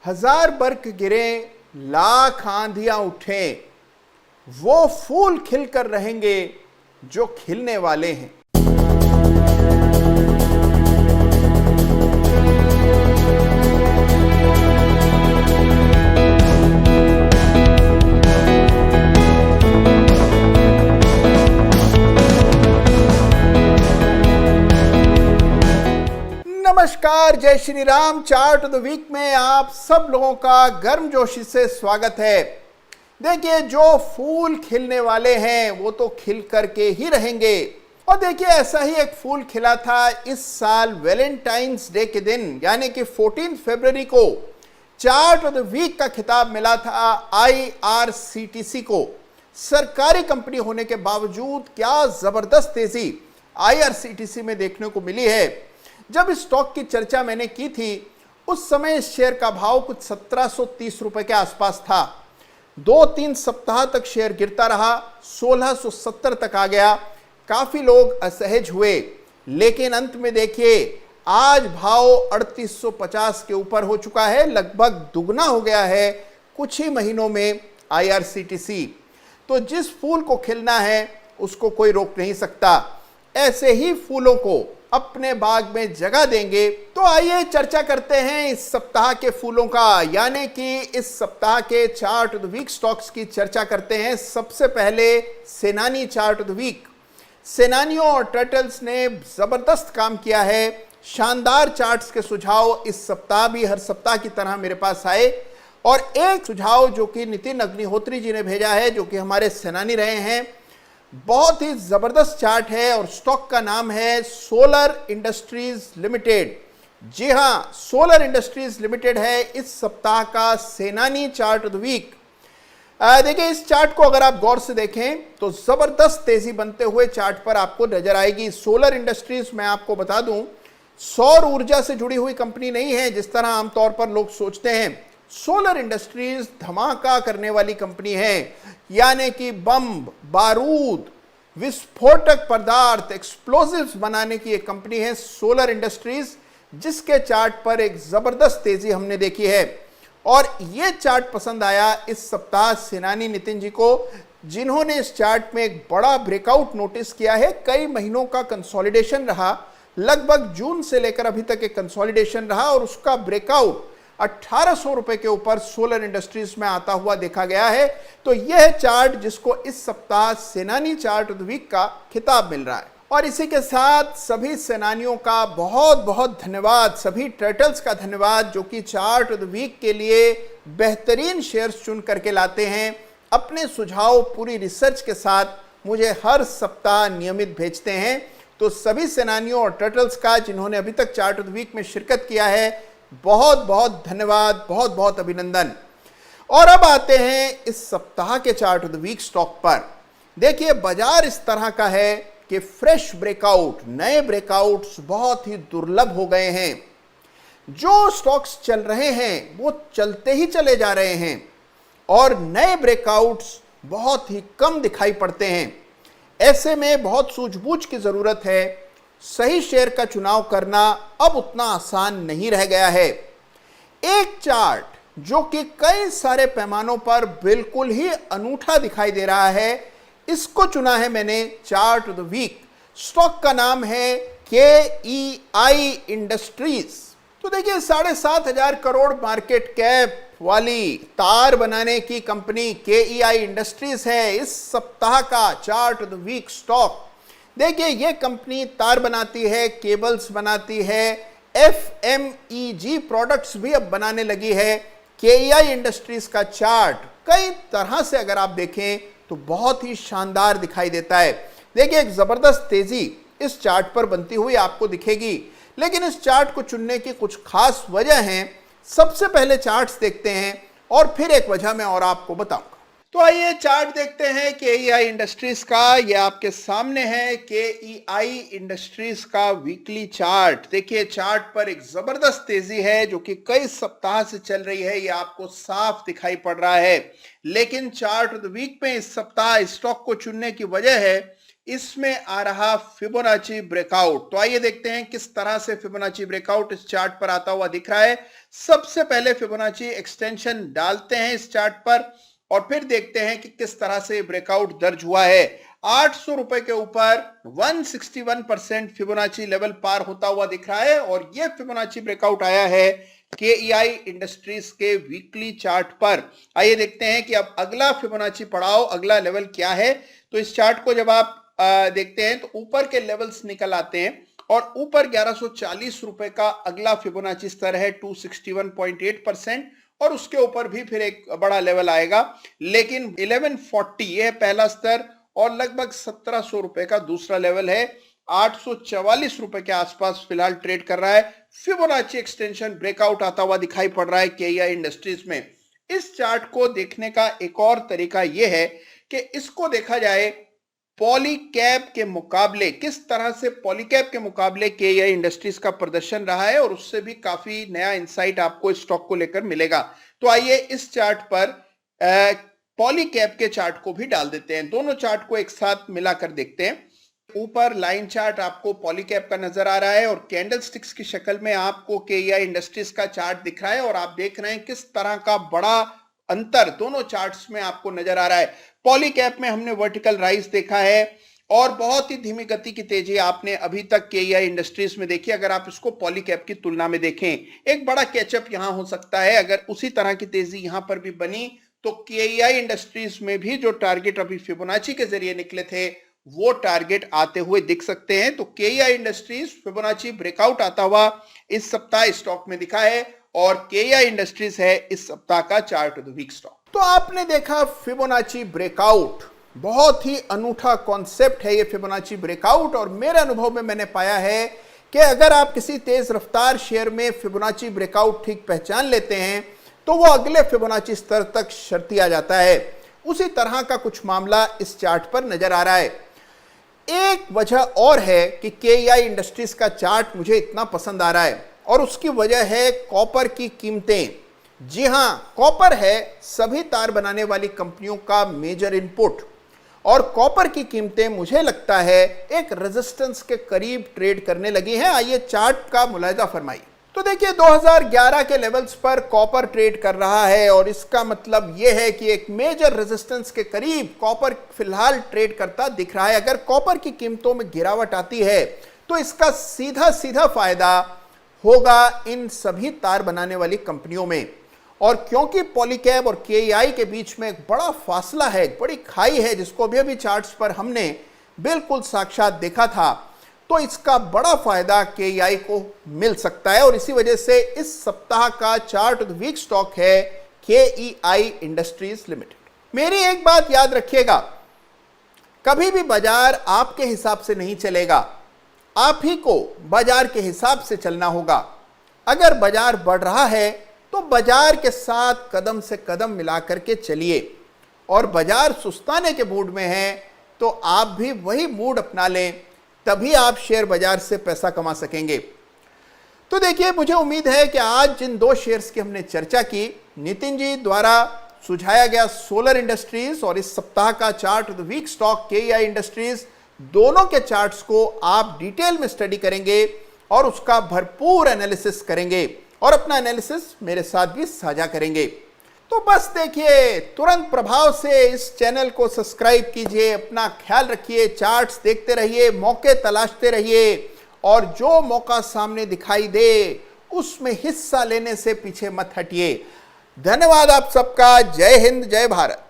हजार बर्क गिरे, लाख आंधियां उठे, वो फूल खिलकर रहेंगे जो खिलने वाले हैं। नमस्कार, जय Shri Ram. Chart of the week में आप सब लोगों का गर्मजोशी से स्वागत है। देखिए, जो फूल खिलने वाले हैं वो तो खिल करके ही रहेंगे। और देखिए, ऐसा ही एक फूल खिला था इस साल वैलेंटाइंस डे के दिन, यानी कि 14 फरवरी को चार्ट ऑफ द वीक का खिताब मिला था IRCTC को। सरकारी कंपनी होने के बावजूद क्या जबरदस्त तेजी IRCTC में देखने को मिली है। जब इस स्टॉक की चर्चा मैंने की थी उस समय इस शेयर का भाव कुछ 1730 रुपए के आसपास था। 2-3 सप्ताह तक शेयर गिरता रहा, 1670 तक आ गया। काफी लोग असहज हुए, लेकिन अंत में देखिए आज भाव 3850 के ऊपर हो चुका है, लगभग दुगना हो गया है कुछ ही महीनों में IRCTC। तो जिस फूल को खिलना है उसको कोई रोक नहीं सकता। ऐसे ही फूलों को अपने बाग में जगह देंगे। तो आइए चर्चा करते हैं इस सप्ताह के फूलों का, यानी कि इस सप्ताह के chart of the week stocks की चर्चा करते हैं। सबसे पहले सेनानी चार्ट ऑफ द वीक। सेनानियों और टर्टल्स ने जबरदस्त काम किया है। शानदार चार्ट्स के सुझाव इस सप्ताह भी हर सप्ताह की तरह मेरे पास आए, और एक सुझाव जो कि नितिन अग्निहोत्री जी ने भेजा है, जो कि हमारे सेनानी रहे हैं। बहुत ही जबरदस्त चार्ट है और स्टॉक का नाम है सोलर इंडस्ट्रीज लिमिटेड। जी हां, सोलर इंडस्ट्रीज लिमिटेड है इस सप्ताह का सेनानी चार्ट ऑफ द वीक। देखिए, इस चार्ट को अगर आप गौर से देखें तो जबरदस्त तेजी बनते हुए चार्ट पर आपको नजर आएगी। सोलर इंडस्ट्रीज, मैं आपको बता दूं, सौर ऊर्जा से जुड़ी हुई कंपनी नहीं है जिस तरह आमतौर पर लोग सोचते हैं। सोलर इंडस्ट्रीज धमाका करने वाली कंपनी है, यानी कि बम, बारूद, विस्फोटक पदार्थ, एक्सप्लोजिव्स बनाने की एक कंपनी है सोलर इंडस्ट्रीज, जिसके चार्ट पर एक जबरदस्त तेजी हमने देखी है। और यह चार्ट पसंद आया इस सप्ताह सेनानी नितिन जी को, जिन्होंने इस चार्ट में एक बड़ा ब्रेकआउट नोटिस किया है। कई महीनों का कंसोलिडेशन रहा, लगभग जून से लेकर अभी तक एक कंसोलिडेशन रहा, और उसका ब्रेकआउट 1800 रुपए के ऊपर सोलर इंडस्ट्रीज में आता हुआ देखा गया है। तो यह चार्ट जिसको इस सप्ताह सेनानी चार्ट ऑफ द वीक का खिताब मिल रहा है। और इसी के साथ सभी सेनानियों का बहुत बहुत धन्यवाद, सभी टर्टल्स का धन्यवाद, जो कि चार्ट ऑफ द वीक के लिए बेहतरीन शेयर्स चुन करके लाते हैं। अपने सुझाव पूरी रिसर्च के साथ मुझे हर सप्ताह नियमित भेजते हैं। तो सभी सेनानियों और टर्टल्स का जिन्होंने अभी तक चार्ट ऑफ द वीक में शिरकत किया है, बहुत बहुत धन्यवाद, बहुत बहुत अभिनंदन। और अब आते हैं इस सप्ताह के chart of the week stock पर। देखिए, बाजार इस तरह का है कि फ्रेश ब्रेकआउट, नए ब्रेकआउट्स बहुत ही दुर्लभ हो गए हैं। जो स्टॉक्स चल रहे हैं वो चलते ही चले जा रहे हैं, और नए ब्रेकआउट्स बहुत ही कम दिखाई पड़ते हैं। ऐसे में बहुत सूझबूझ की जरूरत है। सही शेयर का चुनाव करना अब उतना आसान नहीं रह गया है। एक चार्ट जो कि कई सारे पैमानों पर बिल्कुल ही अनूठा दिखाई दे रहा है, इसको चुना है मैंने chart of the week. Stock का नाम है KEI इंडस्ट्रीज। तो देखिए, 7,500 करोड़ मार्केट कैप वाली तार बनाने की कंपनी KEI इंडस्ट्रीज है इस सप्ताह का chart of the week stock. देखिए, यह कंपनी तार बनाती है, केबल्स बनाती है, FMEG प्रोडक्ट्स भी अब बनाने लगी है। KEI इंडस्ट्रीज का चार्ट कई तरह से अगर आप देखें तो बहुत ही शानदार दिखाई देता है। देखिए, एक जबरदस्त तेजी इस चार्ट पर बनती हुई आपको दिखेगी, लेकिन इस चार्ट को चुनने की कुछ खास वजह हैं। सबसे पहले चार्ट्स देखते हैं और फिर एक वजह मैं और आपको बताऊंगा। तो आइए चार्ट देखते हैं KEI इंडस्ट्रीज का। यह आपके सामने है KEI इंडस्ट्रीज का वीकली चार्ट। देखिए, चार्ट पर एक जबरदस्त तेजी है जो कि कई सप्ताह से चल रही है, यह आपको साफ दिखाई पड़ रहा है। लेकिन चार्ट ऑफ द वीक में इस सप्ताह स्टॉक को चुनने की वजह है इसमें आ रहा फिबोनाची ब्रेकआउट। तो आइए देखते हैं किस तरह से फिबोनाची ब्रेकआउट इस चार्ट पर आता हुआ दिख रहा है। सबसे पहले फिबोनाची एक्सटेंशन डालते हैं इस चार्ट पर और फिर देखते हैं कि किस तरह से ब्रेकआउट दर्ज हुआ है। 800 रुपए के ऊपर 161% फिबोनाची लेवल पार होता हुआ दिख रहा है और यह फिबोनाची ब्रेकआउट आया है केईआई इंडस्ट्रीज के वीकली चार्ट पर। आइए देखते हैं कि अब अगला फिबोनाची पड़ाव, अगला लेवल क्या है। तो इस चार्ट को जब आप देखते हैं तो ऊपर के लेवल्स निकल आते हैं और ऊपर 1140 रुपए का अगला फिबोनाची स्तर है 261.8% और उसके ऊपर भी फिर एक बड़ा लेवल आएगा, लेकिन 1140 यह पहला स्तर और लगभग 1700 रुपए का दूसरा लेवल है। 844 रुपए के आसपास फिलहाल ट्रेड कर रहा है। फिबोनाची एक्सटेंशन ब्रेकआउट आता हुआ दिखाई पड़ रहा है केईआई इंडस्ट्रीज में। इस चार्ट को देखने का एक और तरीका यह है कि इसको देखा जाए पॉलीकैब के मुकाबले, किस तरह से पॉलीकैब के मुकाबले केईआई इंडस्ट्रीज का प्रदर्शन रहा है और उससे भी काफी नया इंसाइट आपको इस स्टॉक को लेकर मिलेगा। तो आइए इस चार्ट पर पॉलीकैब के चार्ट को भी डाल देते हैं, दोनों चार्ट को एक साथ मिलाकर देखते हैं। ऊपर लाइन चार्ट आपको पॉलीकैब का नजर आ रहा है और कैंडल स्टिक्स की शक्ल में आपको केईआई इंडस्ट्रीज का चार्ट दिख रहा है और आप देख रहे हैं किस तरह का बड़ा अंतर दोनों चार्ट्स में आपको नजर आ रहा है। पॉलीकैब में हमने वर्टिकल राइज देखा है और बहुत ही धीमी गति की तेजी आपने अभी तक केईआई इंडस्ट्रीज में देखी। अगर आप इसको पॉलीकैब की तुलना में देखें, एक बड़ा कैचअप यहां हो सकता है। अगर उसी तरह की तेजी यहां पर भी बनी तो केईआई इंडस्ट्रीज में भी जो टारगेट अभी फिबोनाची के जरिए निकले थे वो टारगेट आते हुए दिख सकते हैं। तो केईआई इंडस्ट्रीज फिबोनाची ब्रेकआउट आता हुआ इस सप्ताह स्टॉक में दिखा है और केईआई इंडस्ट्रीज है इस सप्ताह का chart of the week stock. तो आपने देखा फिबोनाची ब्रेकआउट, बहुत ही अनूठा कॉन्सेप्ट है ये फिबोनाची ब्रेकआउट और मेरे अनुभव में मैंने पाया है कि अगर आप किसी तेज रफ्तार शेयर में फिबोनाची ब्रेकआउट ठीक पहचान लेते हैं तो वो अगले फिबोनाची स्तर तक शर्ती आ जाता है। उसी तरह का कुछ मामला इस चार्ट पर नजर आ रहा है। एक वजह और है कि केईआई इंडस्ट्रीज का चार्ट मुझे इतना पसंद आ रहा है और उसकी वजह है कॉपर की कीमतें। जी हां, कॉपर है सभी तार बनाने वाली कंपनियों का मेजर इनपुट और कॉपर की कीमतें मुझे लगता है एक रेजिस्टेंस के करीब ट्रेड करने लगी हैं। आइए चार्ट का मुलाहिजा फरमाइए। तो देखिए 2011 के लेवल्स पर कॉपर ट्रेड कर रहा है और इसका मतलब यह है कि एक मेजर रेजिस्टेंस के करीब कॉपर फिलहाल ट्रेड करता दिख रहा है। अगर कॉपर की कीमतों में गिरावट आती है तो इसका सीधा सीधा फायदा होगा इन सभी तार बनाने वाली कंपनियों में। और क्योंकि पॉलीकैब और केईआई के बीच में एक बड़ा फासला है, एक बड़ी खाई है जिसको अभी चार्ट्स पर हमने बिल्कुल साक्षात देखा था, तो इसका बड़ा फायदा केईआई को मिल सकता है और इसी वजह से इस सप्ताह का chart of the week stock है केईआई इंडस्ट्रीज लिमिटेड। मेरी एक बात याद रखिएगा, कभी भी बाजार आपके हिसाब से नहीं चलेगा, आप ही को बाजार के हिसाब से चलना होगा। अगर बाजार बढ़ रहा है तो बाजार के साथ कदम से कदम मिलाकर के चलिए और बाजार सुस्ताने के मूड में है तो आप भी वही मूड अपना लें, तभी आप शेयर बाजार से पैसा कमा सकेंगे। तो देखिए, मुझे उम्मीद है कि आज जिन दो शेयर्स की हमने चर्चा की, नितिन जी द्वारा सुझाया गया सोलर इंडस्ट्रीज और इस सप्ताह का chart of the week stock KEI Industries, दोनों के चार्ट्स को आप डिटेल में स्टडी करेंगे और उसका भरपूर एनालिसिस करेंगे और अपना एनालिसिस मेरे साथ भी साझा करेंगे। तो बस देखिए, तुरंत प्रभाव से इस चैनल को सब्सक्राइब कीजिए, अपना ख्याल रखिए, चार्ट्स देखते रहिए, मौके तलाशते रहिए और जो मौका सामने दिखाई दे उसमें हिस्सा लेने से पीछे मत हटिए। धन्यवाद आप सबका। जय हिंद, जय भारत।